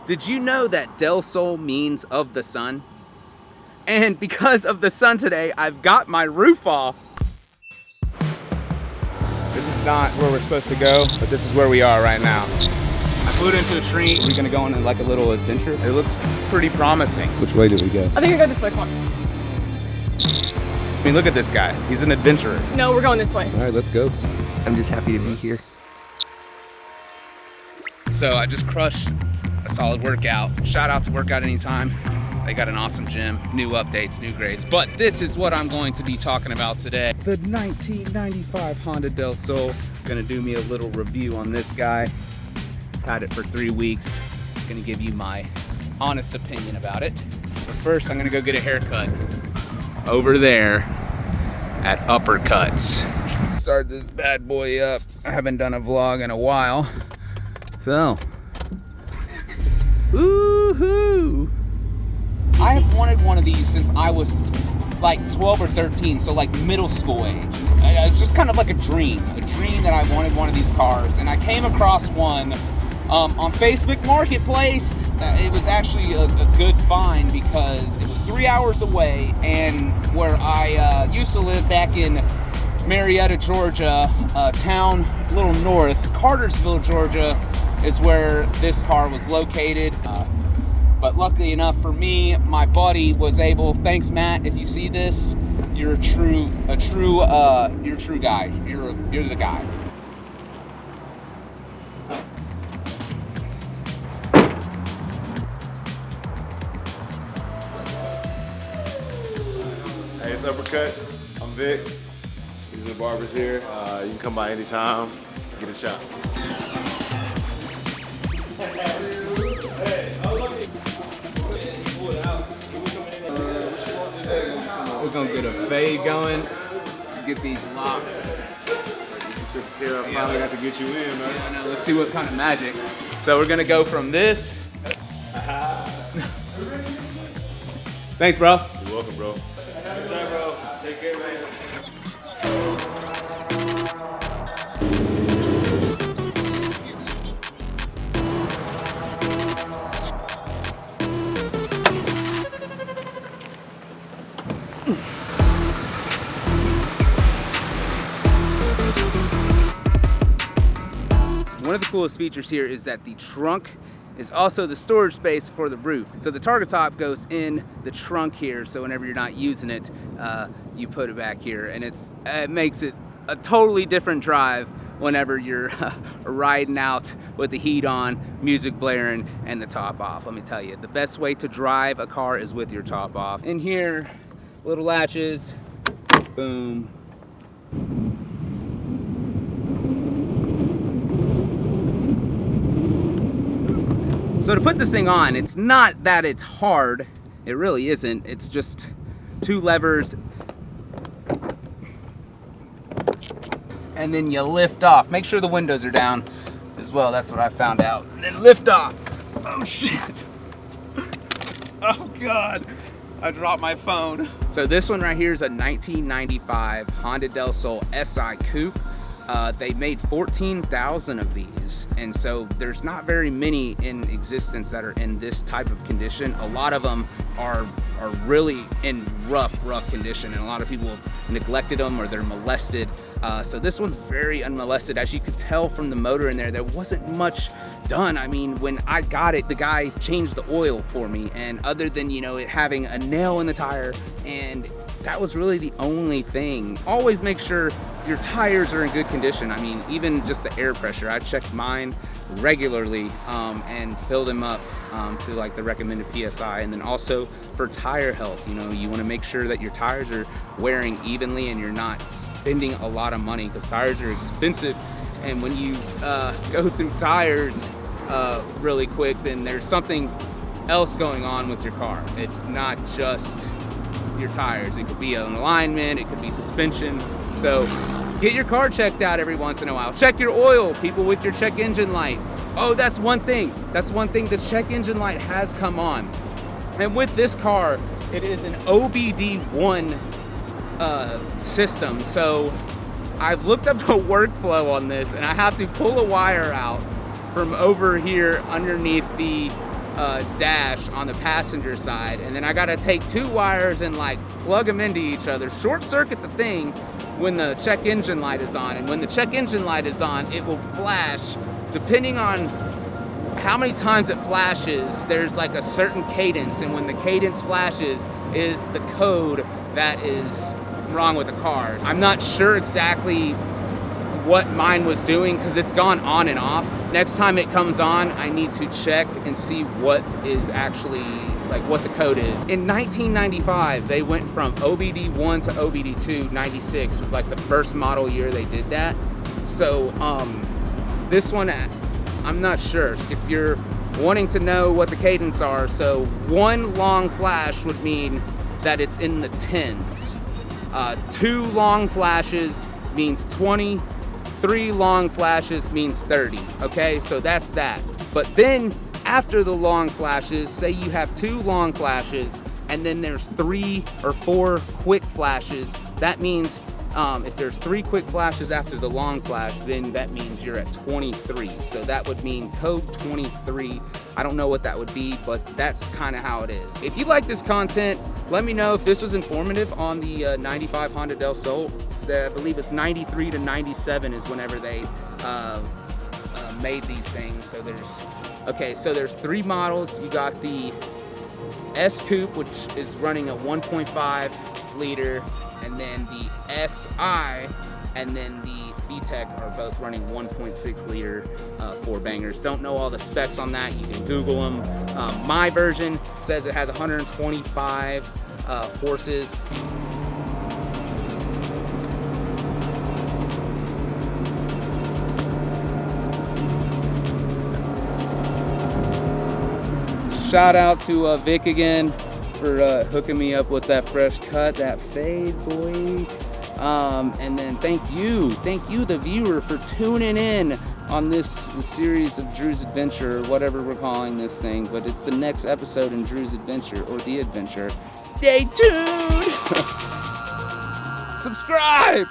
Did you know that Del Sol means of the sun? And because of the sun today, I've got my roof off. This is not where we're supposed to go, but this is where we are right now. I flew it into a tree. We're gonna go on like a little adventure. It looks pretty promising. Which way do we go? I think we go this way, come on. I mean, look at this guy. He's an adventurer. No, we're going this way. All right, let's go. I'm just happy to be here. So I just crushed a solid workout. Shout out to Workout Anytime. They got an awesome gym, new updates, new grades. But this is what I'm going to be talking about today. The 1995 Honda Del Sol. Gonna do me a little review on this guy. Had it for 3 weeks. Gonna give you my honest opinion about it. But first, I'm gonna go get a haircut over there at Uppercuts. Start this bad boy up. I haven't done a vlog in a while. So, woohoo! I have wanted one of these since I was like 12 or 13, so like middle school age. It's just kind of like a dream that I wanted one of these cars, and I came across one on Facebook Marketplace. It was actually a good find because it was 3 hours away, and where I used to live back in Marietta, Georgia, a town a little north, Cartersville, Georgia, is where this car was located. But luckily enough for me, my buddy was able, thanks Matt, if you see this, you're a true guy. You're the guy. Hey, it's Uppercut. I'm Vic. These are the barbers here. You can come by anytime, get a shot. We're gonna get a fade going, get these locks. Here, I finally got to get you in, man. Yeah, I know, let's see what kind of magic. So we're gonna go from this. Thanks, bro. You're welcome, bro. Good job, bro. Take care, man. One of the coolest features here is that the trunk is also the storage space for the roof. So the target top goes in the trunk here, so whenever you're not using it, you put it back here, and it makes it a totally different drive whenever you're riding out with the heat on, music blaring, and the top off. Let me tell you, the best way to drive a car is with your top off. In here, little latches, boom. So to put this thing on, it's not that it's hard. It really isn't. It's just 2 levers. And then you lift off. Make sure the windows are down as well. That's what I found out. And then lift off. Oh shit. Oh God. I dropped my phone. So this one right here is a 1995 Honda Del Sol SI Coupe. They made 14,000 of these, and so there's not very many in existence that are in this type of condition. A lot of them are really in rough condition, and a lot of people have neglected them or they're molested. So this one's very unmolested. As you could tell from the motor in there wasn't much done. I mean, when I got it, the guy changed the oil for me, and other than, you know, it having a nail in the tire, and that was really the only thing. Always make sure your tires are in good condition. I mean, even just the air pressure. I checked mine regularly and filled them up to like the recommended PSI. And then also for tire health, you know, you want to make sure that your tires are wearing evenly and you're not spending a lot of money, because tires are expensive. And when you go through tires really quick, then there's something else going on with your car. It's not just your tires. It could be an alignment, it could be suspension. So get your car checked out every once in a while. Check your oil, people with your check engine light. Oh, that's one thing. That's one thing. The check engine light has come on. And with this car, it is an OBD1 system. So I've looked up the workflow on this, and I have to pull a wire out from over here underneath the dash on the passenger side, and then I gotta take 2 wires and like plug them into each other, short circuit the thing when the check engine light is on, and when the check engine light is on, it will flash. Depending on how many times it flashes, there's like a certain cadence, and when the cadence flashes is the code that is wrong with the car. I'm not sure exactly what mine was doing because it's gone on and off. Next time it comes on, I need to check and see what is actually, like what the code is. In 1995, they went from OBD1 to OBD2. 96 was like the first model year they did that. So this one, I'm not sure. If you're wanting to know what the cadence are, so 1 long flash would mean that it's in the 10s. 2 long flashes means 20. 3 long flashes means 30, okay? So that's that. But then after the long flashes, say you have 2 long flashes and then there's 3 or 4 quick flashes, that means if there's 3 quick flashes after the long flash, then that means you're at 23. So that would mean code 23. I don't know what that would be, but that's kind of how it is. If you like this content, let me know if this was informative on the 95 Honda Del Sol. I believe it's 93 to 97 is whenever they made these things. So there's 3 models. You got the S Coupe, which is running a 1.5 liter, and then the SI and then the VTEC are both running 1.6 liter 4-bangers. Don't know all the specs on that, you can Google them. My version says it has 125 horses. Shout out to Vic again for hooking me up with that fresh cut, that fade, boy. And then thank you the viewer for tuning in on this series of Drew's Adventure, or whatever we're calling this thing, but it's the next episode in Drew's Adventure, or The Adventure. Stay tuned! Subscribe!